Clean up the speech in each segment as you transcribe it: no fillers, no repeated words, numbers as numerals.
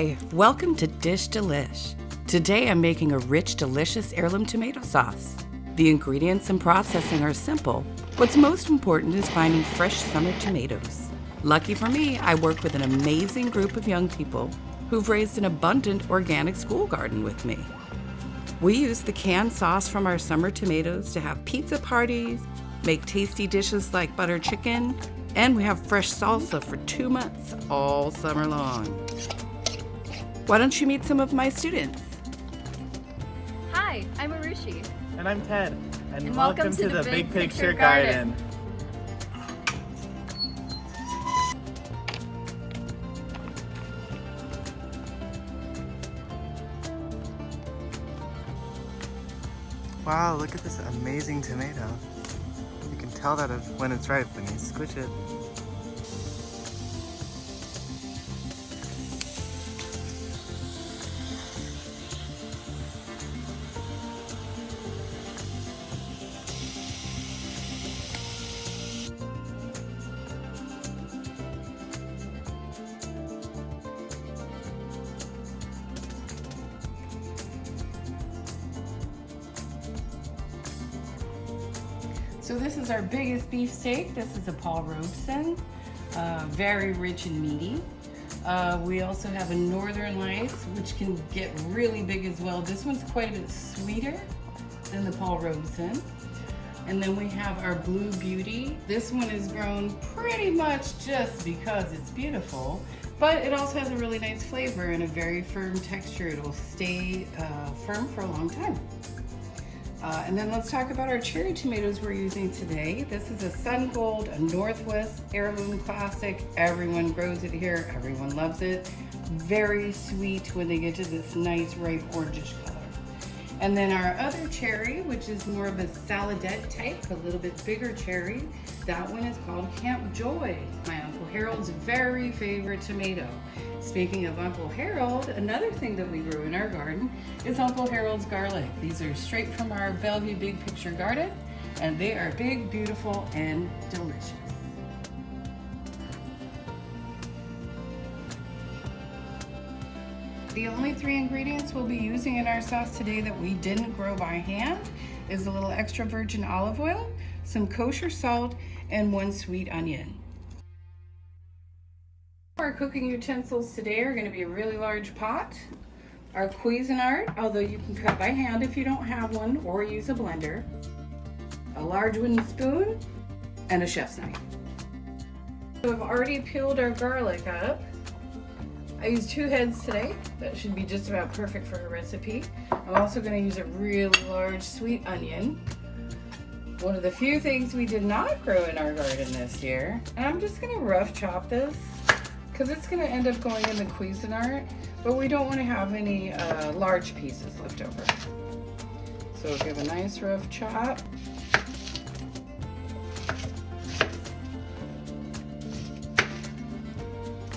Hi, welcome to Dish Delish. Today I'm making a rich, delicious heirloom tomato sauce. The ingredients and processing are simple. What's most important is finding fresh summer tomatoes. Lucky for me, I work with an amazing group of young people who've raised an abundant organic school garden with me. We use the canned sauce from our summer tomatoes to have pizza parties, make tasty dishes like butter chicken, and we have fresh salsa for 2 months all summer long. Why don't you meet some of my students? Hi, I'm Arushi. And I'm Ted. And welcome to the Big Picture Garden. Wow, look at this amazing tomato. You can tell that when it's ripe when you squish it. So this is our biggest beefsteak. This is a Paul Robeson, very rich and meaty. We also have a Northern Lights, which can get really big as well. This one's quite a bit sweeter than the Paul Robeson. And then we have our Blue Beauty. This one is grown pretty much just because it's beautiful, but it also has a really nice flavor and a very firm texture. It will stay firm for a long time. And then let's talk about our cherry tomatoes we're using today. This is a Sun Gold, a Northwest Heirloom Classic. Everyone grows it here, everyone loves it. Very sweet when they get to this nice ripe orangish color. And then our other cherry, which is more of a saladette type, a little bit bigger cherry. That one is called Camp Joy, my Uncle Harold's very favorite tomato. Speaking of Uncle Harold, another thing that we grew in our garden is Uncle Harold's garlic. These are straight from our Bellevue Big Picture Garden, and they are big, beautiful, and delicious. The only 3 ingredients we'll be using in our sauce today that we didn't grow by hand is a little extra virgin olive oil, some kosher salt, and 1 sweet onion. Our cooking utensils today are going to be a really large pot, our Cuisinart, although you can cut by hand if you don't have one, or use a blender, a large wooden spoon, and a chef's knife. So I've already peeled our garlic up. I used 2 heads today. That should be just about perfect for a recipe. I'm also going to use a really large sweet onion. One of the few things we did not grow in our garden this year. And I'm just going to rough chop this because it's going to end up going in the Cuisinart, but we don't want to have any large pieces left over. So give a nice rough chop.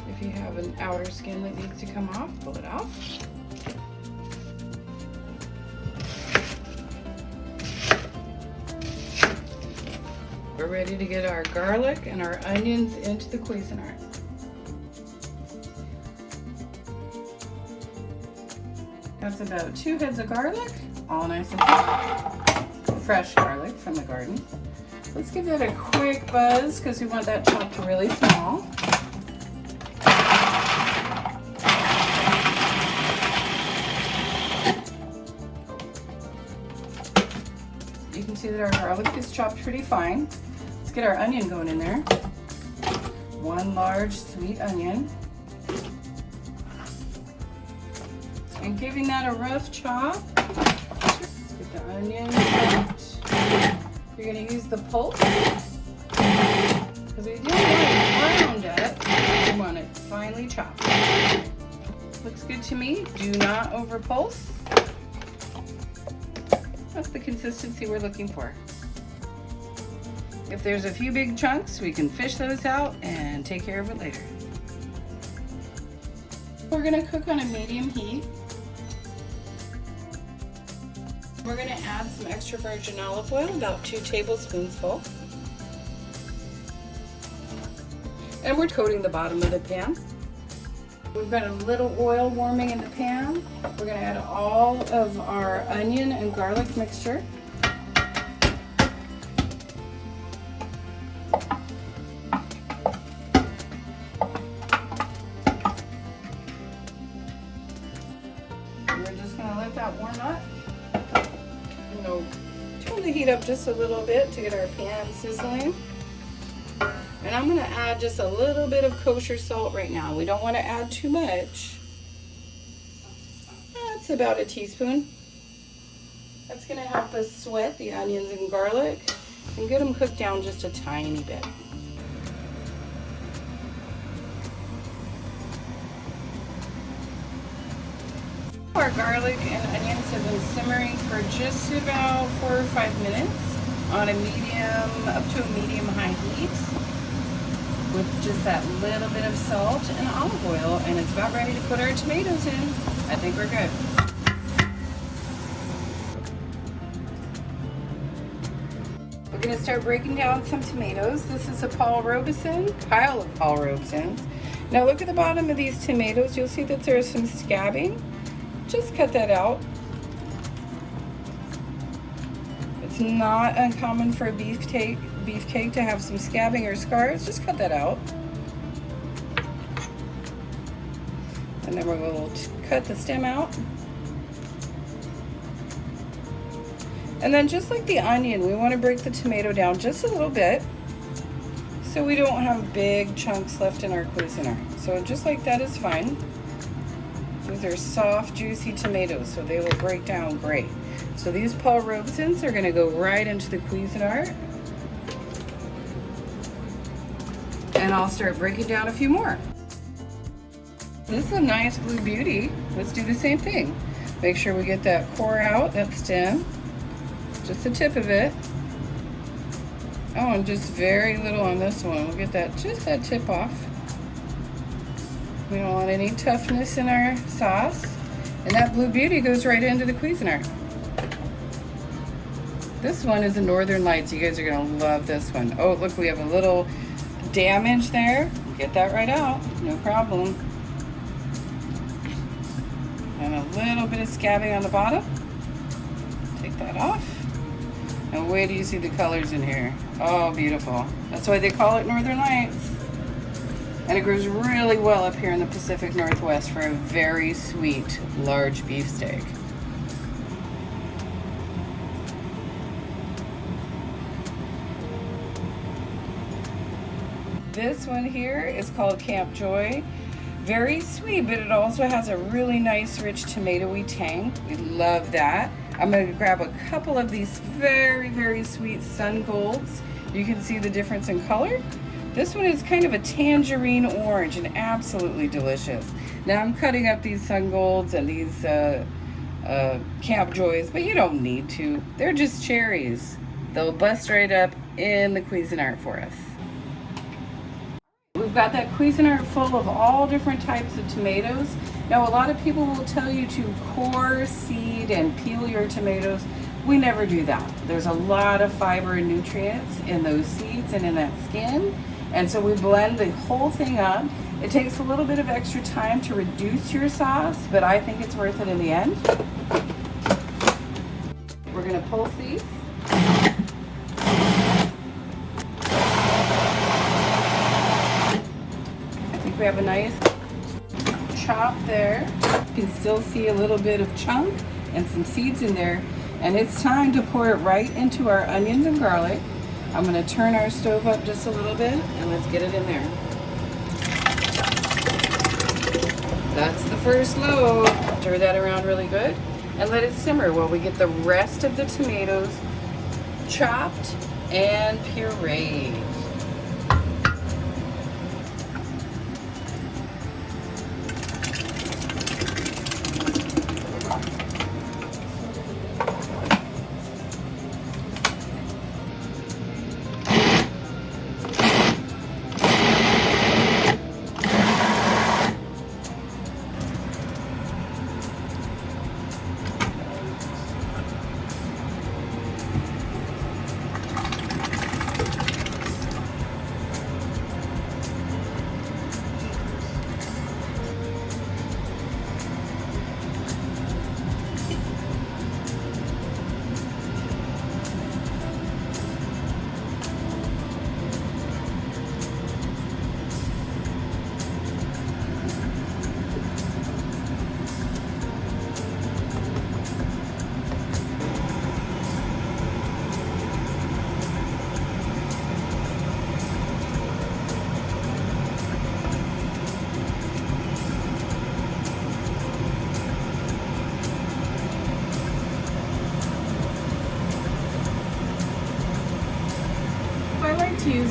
If you have an outer skin that needs to come off, pull it off. We're ready to get our garlic and our onions into the Cuisinart. That's about 2 heads of garlic, all nice and fresh garlic from the garden. Let's give that a quick buzz because we want that chopped really small. You can see that our garlic is chopped pretty fine. Let's get our onion going in there. 1 large sweet onion. And giving that a rough chop. Let's get the onion chopped. You're going to use the pulp because we don't want it browned yet. We want it finely chopped. Looks good to me. Do not over pulse. That's the consistency we're looking for. If there's a few big chunks, we can fish those out and take care of it later. We're going to cook on a medium heat. We're going to add some extra virgin olive oil, about 2 tablespoons full. And we're coating the bottom of the pan. We've got a little oil warming in the pan. We're gonna add all of our onion and garlic mixture. And we're just gonna let that warm up. You know, turn the heat up just a little bit to get our pan sizzling. And I'm gonna add just a little bit of kosher salt right now. We don't wanna add too much. That's about a teaspoon. That's gonna help us sweat the onions and garlic and get them cooked down just a tiny bit. Our garlic and onions have been simmering for just about 4 or 5 minutes on a medium, up to a medium-high heat, with just that little bit of salt and olive oil, and it's about ready to put our tomatoes in. I think we're good. We're gonna start breaking down some tomatoes. This is a pile of Paul Robesons. Now look at the bottom of these tomatoes. You'll see that there's some scabbing. Just cut that out. It's not uncommon for a beefcake to have some scabbing or scars. Just cut that out. And then we're going to cut the stem out. And then just like the onion, we want to break the tomato down just a little bit so we don't have big chunks left in our Cuisinart. So just like that is fine. These are soft, juicy tomatoes, so they will break down great. So these Paul Robesons are going to go right into the Cuisinart. And I'll start breaking down a few more. This is a nice blue beauty. Let's do the same thing. Make sure we get that core out, that stem. Just the tip of it. Oh, and just very little on this one. We'll get that, just that tip off. We don't want any toughness in our sauce. And that blue beauty goes right into the Cuisinart. This one is a Northern Lights. You guys are gonna love this one. Oh, look, we have a little damage there. Get that right out, no problem. And a little bit of scabbing on the bottom. Take that off. And wait till you see the colors in here. Oh, beautiful. That's why they call it Northern Lights. And it grows really well up here in the Pacific Northwest for a very sweet, large beefsteak. This one here is called Camp Joy. Very sweet, but it also has a really nice, rich tomatoey tang. We love that. I'm going to grab a couple of these very, very sweet Sun Golds. You can see the difference in color. This one is kind of a tangerine orange and absolutely delicious. Now I'm cutting up these Sun Golds and these Camp Joys, but you don't need to. They're just cherries. They'll bust right up in the Cuisinart for us. We've got that Cuisinart full of all different types of tomatoes. Now a lot of people will tell you to core, seed, and peel your tomatoes. We never do that. There's a lot of fiber and nutrients in those seeds and in that skin. And so we blend the whole thing up. It takes a little bit of extra time to reduce your sauce, but I think it's worth it in the end. We're gonna pulse these. I think we have a nice chop there. You can still see a little bit of chunk and some seeds in there. And it's time to pour it right into our onions and garlic. I'm going to turn our stove up just a little bit and let's get it in there. That's the first load. Stir that around really good and let it simmer while we get the rest of the tomatoes chopped and pureed.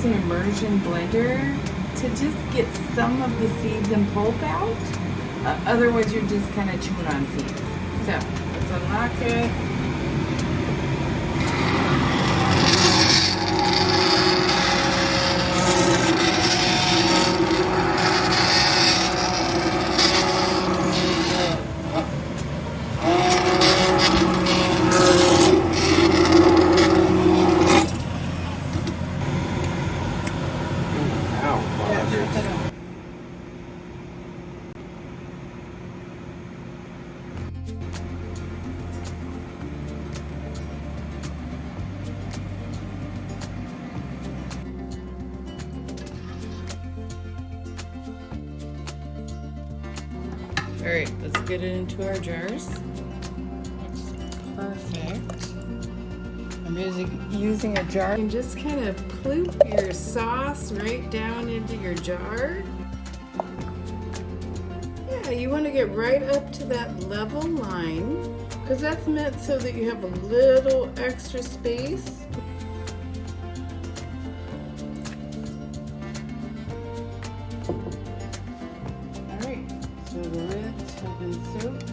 use an immersion blender to just get some of the seeds and pulp out. Otherwise, you're just kind of chewing on seeds. So let's unlock it. All right, let's get it into our jars. Perfect. I'm using a jar. And just kind of ploop your sauce right down into your jar. Yeah, you want to get right up to that level line because that's meant so that you have a little extra space. So the lids have been soaked.